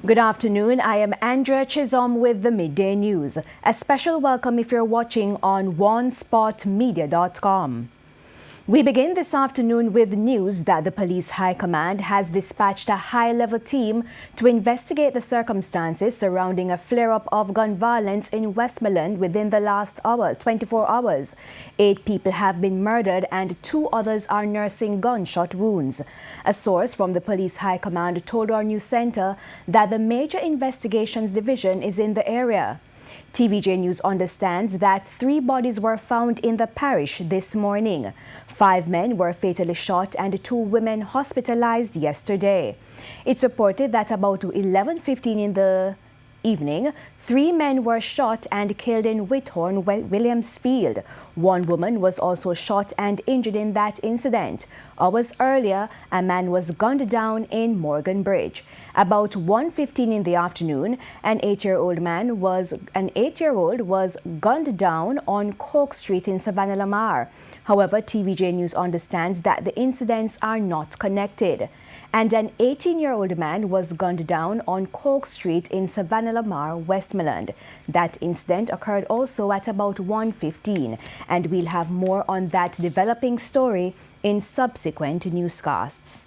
Good afternoon. I am Andrea Chisholm with the Midday News. A special welcome if you're watching on onespotmedia.com. We begin this afternoon with news that the police high command has dispatched a high-level team to investigate the circumstances surrounding a flare-up of gun violence in Westmoreland within the last 24 hours. 8 people have been murdered and 2 others are nursing gunshot wounds. A source from the police high command told our news center that the Major Investigations Division is in the area. TVJ News understands that 3 bodies were found in the parish this morning. 5 men were fatally shot and 2 women hospitalized yesterday. It's reported that about 11:15 in the evening, 3 men were shot and killed in Whithorn, Williamsfield. 1 woman was also shot and injured in that incident. Hours earlier, a man was gunned down in Morgan Bridge. About 1:15 in the afternoon, an 8-year-old was gunned down on Coke Street in Savannah Lamar. However, TVJ News understands that the incidents are not connected. And an 18-year-old man was gunned down on Coke Street in Savannah Lamar, Westmoreland. That incident occurred also at about 1:15, and we'll have more on that developing story in subsequent newscasts.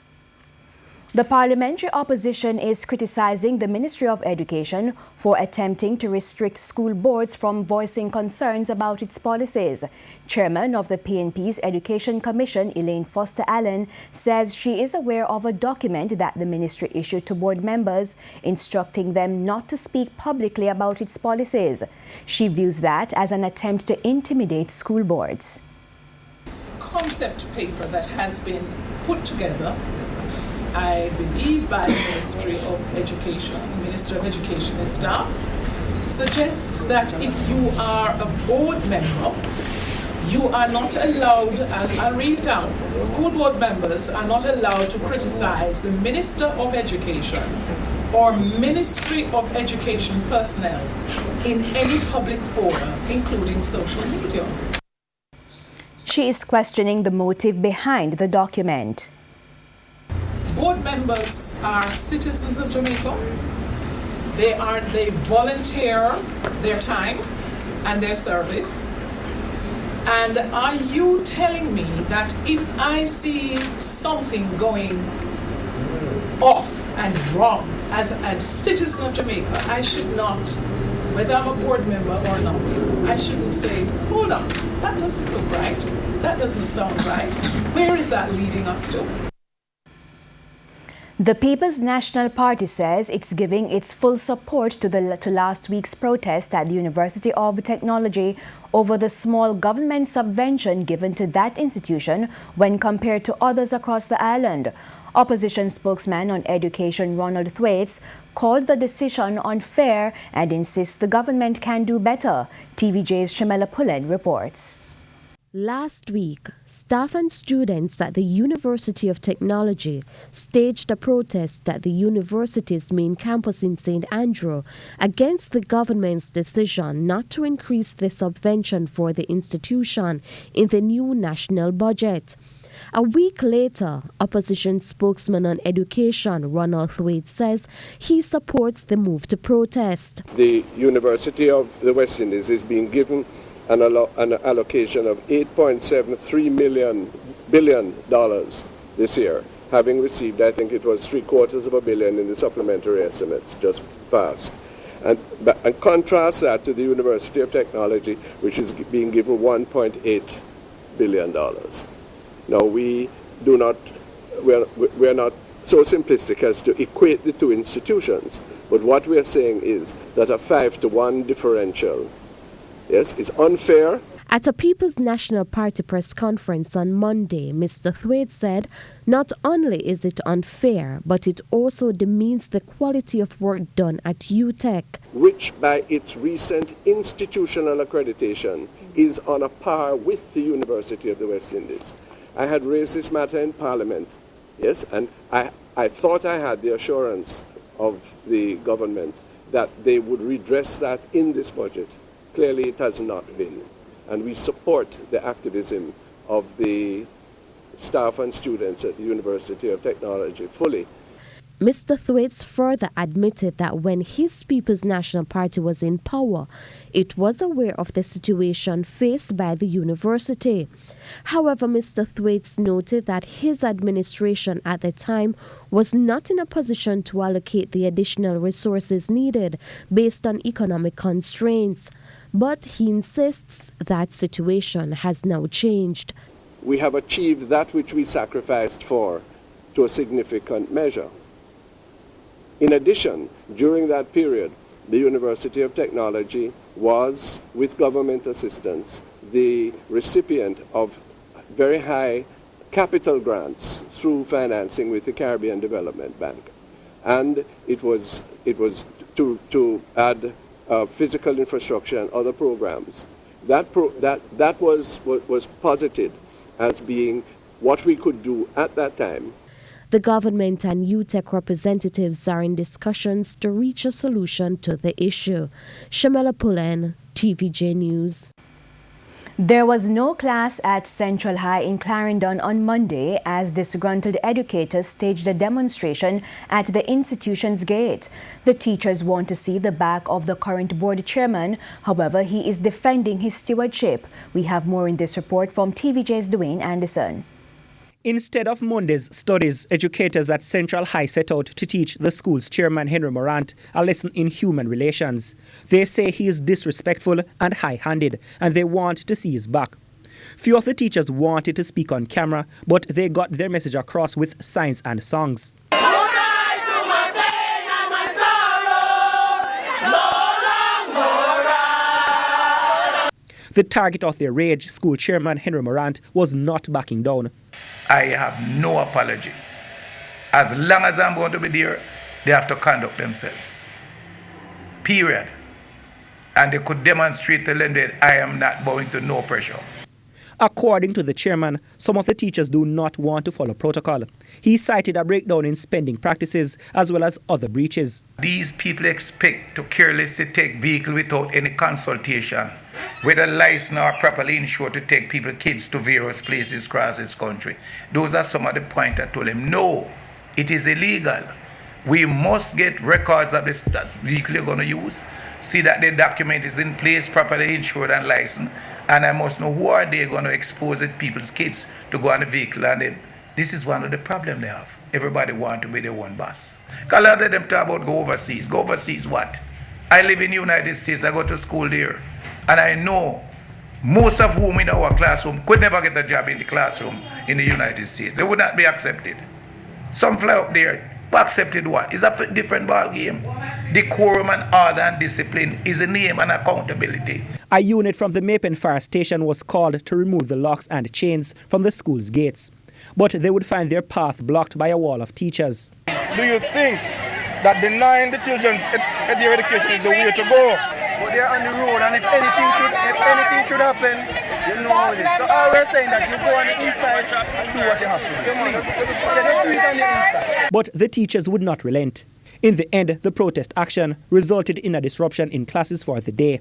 The parliamentary opposition is criticizing the Ministry of Education for attempting to restrict school boards from voicing concerns about its policies. Chairman of the PNP's Education Commission, Elaine Foster Allen, says she is aware of a document that the ministry issued to board members instructing them not to speak publicly about its policies. She views that as an attempt to intimidate school boards. Concept paper that has been put together, I believe, by the Ministry of Education, Minister of Education and staff, suggests that if you are a board member, you are not allowed, I'll read it down, school board members are not allowed to criticize the Minister of Education or Ministry of Education personnel in any public forum, including social media. She is questioning the motive behind the document. Board members are citizens of Jamaica. They volunteer their time and their service. And are you telling me that if I see something going off and wrong as a citizen of Jamaica, I should not, whether I'm a board member or not, I shouldn't say, hold on, that doesn't look right, that doesn't sound right. Where is that leading us to? The People's National Party says it's giving its full support to last week's protest at the University of Technology over the small government subvention given to that institution when compared to others across the island. Opposition spokesman on education Ronald Thwaites called the decision unfair and insists the government can do better. TVJ's Shamela Pullen reports. Last week, staff and students at the University of Technology staged a protest at the university's main campus in St. Andrew against the government's decision not to increase the subvention for the institution in the new national budget. A week later, opposition spokesman on education Ronald Thwaites says he supports the move to protest. The University of the West Indies is being given an allocation of $8.73 billion this year, having received, I think it was $750 million in the supplementary estimates just passed. And contrast that to the University of Technology, which is being given $1.8 billion. Now, we're not so simplistic as to equate the two institutions, but what we are saying is that a 5-to-1 differential, yes, is unfair. At a People's National Party press conference on Monday, Mr. Thwaites said not only is it unfair, but it also demeans the quality of work done at UTech, which by its recent institutional accreditation is on a par with the University of the West Indies. I had raised this matter in Parliament, yes, and I thought I had the assurance of the government that they would redress that in this budget. Clearly it has not been, and we support the activism of the staff and students at the University of Technology fully. Mr. Thwaites further admitted that when his People's National Party was in power, it was aware of the situation faced by the university. However, Mr. Thwaites noted that his administration at the time was not in a position to allocate the additional resources needed based on economic constraints. But he insists that situation has now changed. We have achieved that which we sacrificed for to a significant measure. In addition, during that period, the University of Technology was, with government assistance, the recipient of very high capital grants through financing with the Caribbean Development Bank. And it was to add physical infrastructure and other programs. That was posited as being what we could do at that time. The government and UTech representatives are in discussions to reach a solution to the issue. Shamela Pullen, TVJ News. There was no class at Central High in Clarendon on Monday as disgruntled educators staged a demonstration at the institution's gate. The teachers want to see the back of the current board chairman. However, he is defending his stewardship. We have more in this report from TVJ's Dwayne Anderson. Instead of Monday's studies, educators at Central High set out to teach the school's chairman, Henry Morant, a lesson in human relations. They say he is disrespectful and high-handed, and they want to see his back. Few of the teachers wanted to speak on camera, but they got their message across with signs and songs. The target of their rage, school chairman Henry Morant, was not backing down. I have no apology. As long as I'm going to be there, they have to conduct themselves. Period. And they could demonstrate to them that I am not bowing to no pressure. According to the chairman, some of the teachers do not want to follow protocol. He cited a breakdown in spending practices as well as other breaches. These people expect to carelessly take vehicle without any consultation, whether licensed or properly insured to take kids to various places across this country. Those are some of the points I told them. No, it is illegal. We must get records of this vehicle you're going to use, see that the document is in place, properly insured and licensed, and I must know who are they going to expose people's kids to go on the vehicle. And then this is one of the problems they have. Everybody wants to be their own boss. Because a lot of them talk about go overseas. Go overseas what? I live in the United States. I go to school there. And I know most of whom in our classroom could never get a job in the classroom in the United States. They would not be accepted. Some fly up there. Accepted what? It's a different ball game. Decorum and order and discipline is a name and accountability. A unit from the Mapen Fire Station was called to remove the locks and chains from the school's gates. But they would find their path blocked by a wall of teachers. Do you think that denying the children their education is the way to go? But they're on the road, and if anything should happen, you know how it is. So all we're saying that you go on the inside and see what you have to do. But the teachers would not relent. In the end, the protest action resulted in a disruption in classes for the day.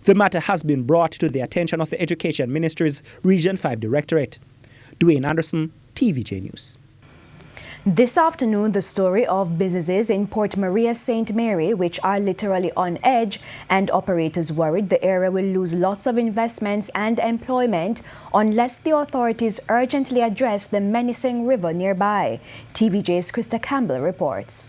The matter has been brought to the attention of the Education Ministry's Region 5 Directorate. Dwayne Anderson, TVJ News. This afternoon, the story of businesses in Port Maria, St. Mary, which are literally on edge, and operators worried the area will lose lots of investments and employment unless the authorities urgently address the menacing river nearby. TVJ's Krista Campbell reports.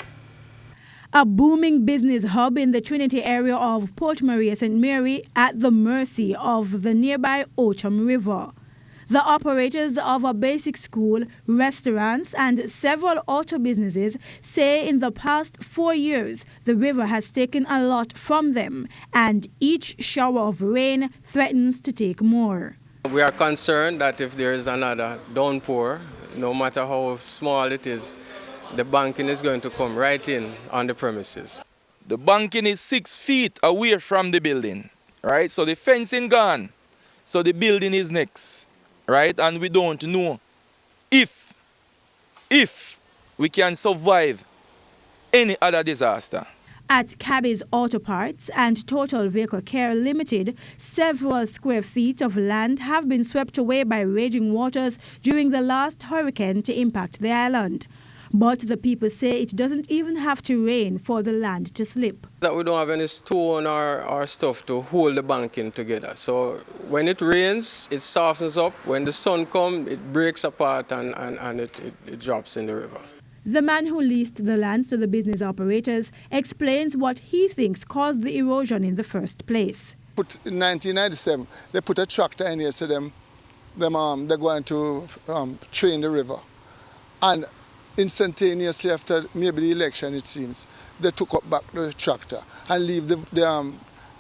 A booming business hub in the Trinity area of Port Maria, St. Mary, at the mercy of the nearby Ocham River. The operators of a basic school, restaurants, and several auto businesses say in the past 4 years, the river has taken a lot from them, and each shower of rain threatens to take more. We are concerned that if there is another downpour, no matter how small it is, the banking is going to come right in on the premises. The banking is 6 feet away from the building, right? So the fencing gone, so the building is next. Right, and we don't know if we can survive any other disaster. At Cabby's Auto Parts and Total Vehicle Care Limited, several square feet of land have been swept away by raging waters during the last hurricane to impact the island. But the people say it doesn't even have to rain for the land to slip. That we don't have any stone or stuff to hold the banking together. So when it rains, it softens up. When the sun comes, it breaks apart and it drops in the river. The man who leased the lands to the business operators explains what he thinks caused the erosion in the first place. In 1997, they put a tractor in here, so they're going to train the river. And instantaneously after maybe the election, it seems, they took up back the tractor and leave the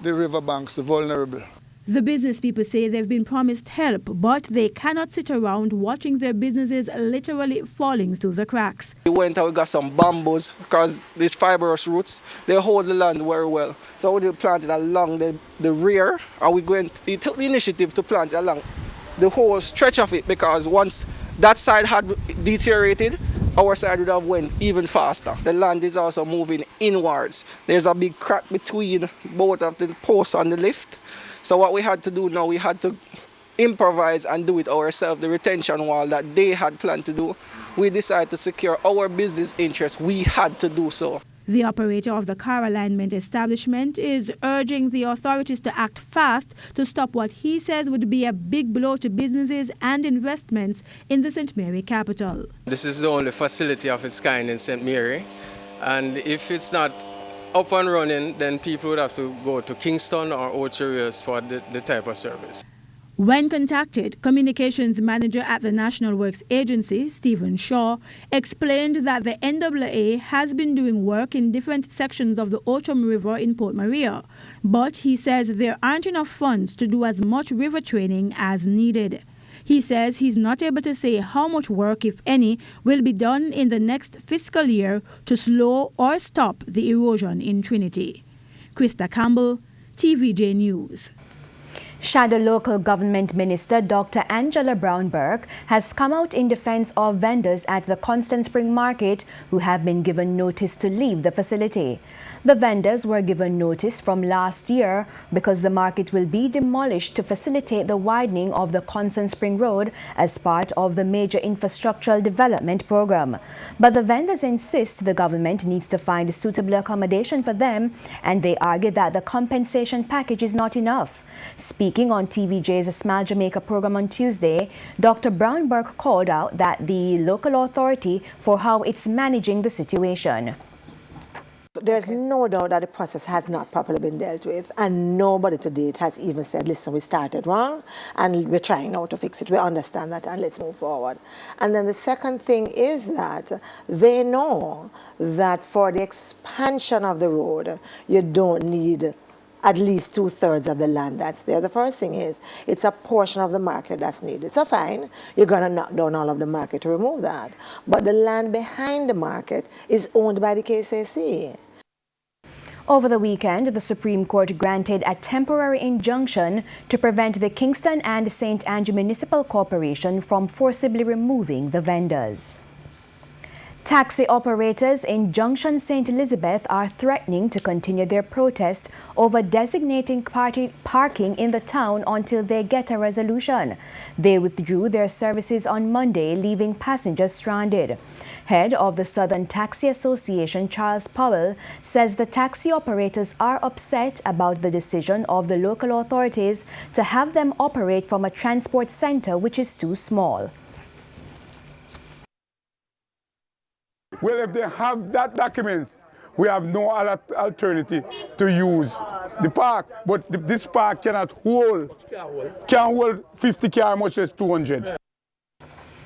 river banks vulnerable. The business people say they've been promised help, but they cannot sit around watching their businesses literally falling through the cracks. We went and we got some bamboos because these fibrous roots, they hold the land very well. So we planted along the rear, and we took the initiative to plant along the whole stretch of it, because once that side had deteriorated, our side would have went even faster. The land is also moving inwards. There's a big crack between both of the posts on the lift. So what we had to do now, we had to improvise and do it ourselves. The retention wall that they had planned to do, we decided to secure our business interests. We had to do so. The operator of the car alignment establishment is urging the authorities to act fast to stop what he says would be a big blow to businesses and investments in the St. Mary capital. This is the only facility of its kind in St. Mary, and if it's not up and running, then people would have to go to Kingston or Ocherios for the type of service. When contacted, communications manager at the National Works Agency, Stephen Shaw, explained that the NAA has been doing work in different sections of the Ochum River in Port Maria, but he says there aren't enough funds to do as much river training as needed. He says he's not able to say how much work, if any, will be done in the next fiscal year to slow or stop the erosion in Trinity. Krista Campbell, TVJ News. Shadow Local Government Minister Dr. Angela Brown-Burke has come out in defense of vendors at the Constant Spring Market who have been given notice to leave the facility. The vendors were given notice from last year because the market will be demolished to facilitate the widening of the Constant Spring Road as part of the major infrastructural development program. But the vendors insist the government needs to find suitable accommodation for them, and they argue that the compensation package is not enough. Speaking on TVJ's Smile Jamaica program on Tuesday, Dr. Brown-Burke called out that the local authority for how it's managing the situation. There's no doubt that the process has not properly been dealt with, and nobody to date has even said, listen, we started wrong and we're trying now to fix it. We understand that and let's move forward. And then the second thing is that they know that for the expansion of the road, you don't need at least 2/3 of the land that's there. The first thing is, it's a portion of the market that's needed. So fine, you're going to knock down all of the market to remove that. But the land behind the market is owned by the KCC. Over the weekend, the Supreme Court granted a temporary injunction to prevent the Kingston and St. Andrew Municipal Corporation from forcibly removing the vendors. Taxi operators in Junction St. Elizabeth are threatening to continue their protest over designating parking in the town until they get a resolution. They withdrew their services on Monday, leaving passengers stranded. Head of the Southern Taxi Association, Charles Powell, says the taxi operators are upset about the decision of the local authorities to have them operate from a transport center which is too small. Well, if they have that document, we have no other alternative to use the park. But this park cannot hold, can't hold 50 car, much as 200.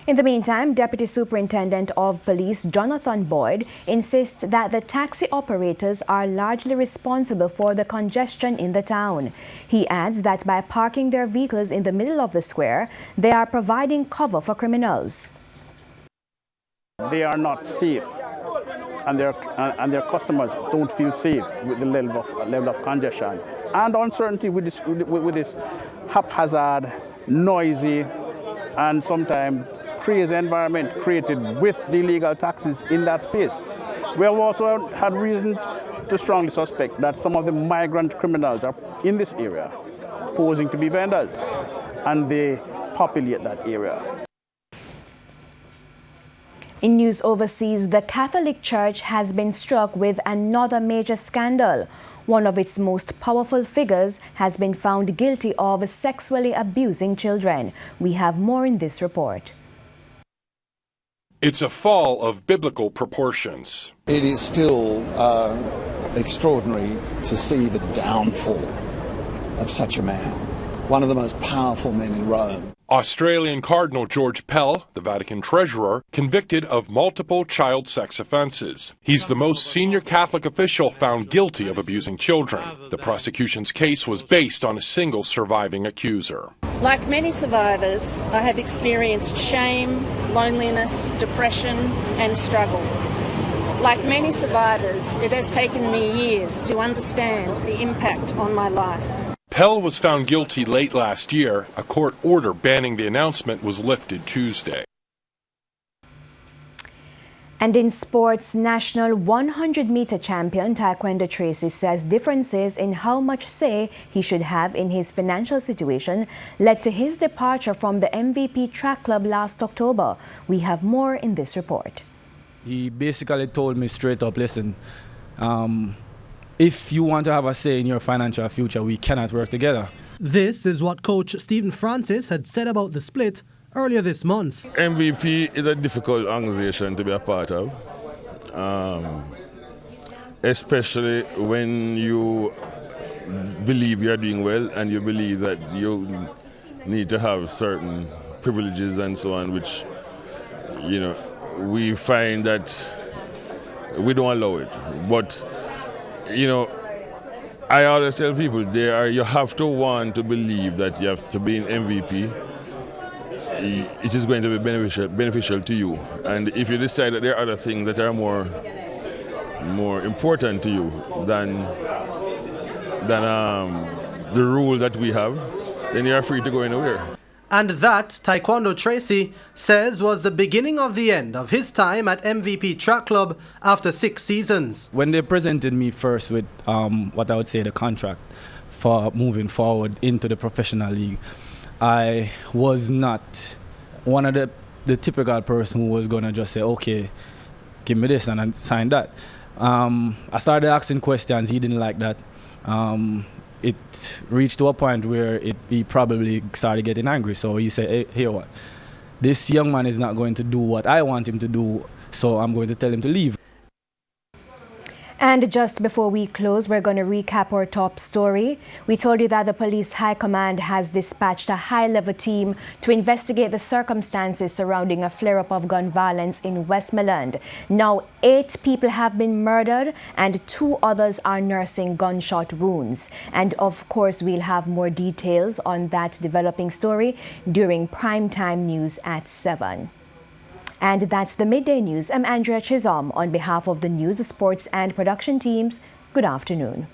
In the meantime, Deputy Superintendent of Police Jonathan Boyd insists that the taxi operators are largely responsible for the congestion in the town. He adds that by parking their vehicles in the middle of the square, they are providing cover for criminals. They are not safe, and their customers don't feel safe with the level of congestion and uncertainty with this haphazard, noisy, and sometimes crazy environment created with the illegal taxis in that space. We have also had reason to strongly suspect that some of the migrant criminals are in this area, posing to be vendors, and they populate that area. In news overseas, the Catholic Church has been struck with another major scandal. One of its most powerful figures has been found guilty of sexually abusing children. We have more in this report. It's a fall of biblical proportions. It is still extraordinary to see the downfall of such a man, one of the most powerful men in Rome. Australian Cardinal George Pell, the Vatican treasurer, convicted of multiple child sex offenses. He's the most senior Catholic official found guilty of abusing children. The prosecution's case was based on a single surviving accuser. Like many survivors, I have experienced shame, loneliness, depression, and struggle. Like many survivors, it has taken me years to understand the impact on my life. Pell was found guilty late last year. A court order banning the announcement was lifted Tuesday. And in sports, national 100-meter champion Taekwondo Tracy says differences in how much say he should have in his financial situation led to his departure from the MVP track club last October. We have more in this report. He basically told me straight up, listen, if you want to have a say in your financial future, we cannot work together. This is what coach Stephen Francis had said about the split earlier this month. MVP is a difficult organization to be a part of, especially when you believe you're doing well and you believe that you need to have certain privileges and so on, which, you know, we find that we don't allow it. But you know, I always tell people you have to want to believe that you have to be an MVP. It is going to be beneficial to you. And if you decide that there are other things that are more important to you than the rule that we have, then you are free to go anywhere. And that, Taekwondo Tracy says, was the beginning of the end of his time at MVP Track Club after 6 seasons. When they presented me first with what I would say the contract for moving forward into the professional league, I was not one of the typical person who was going to just say, okay, give me this and I sign that. I started asking questions. He didn't like that. It reached to a point where he probably started getting angry. So he said, hey, here what? This young man is not going to do what I want him to do, so I'm going to tell him to leave. And just before we close, we're going to recap our top story. We told you that the police high command has dispatched a high-level team to investigate the circumstances surrounding a flare-up of gun violence in Westmoreland. Now, 8 people have been murdered and 2 others are nursing gunshot wounds. And of course, we'll have more details on that developing story during primetime news at 7. And that's the Midday News. I'm Andrea Chisholm. On behalf of the news, sports and production teams, good afternoon.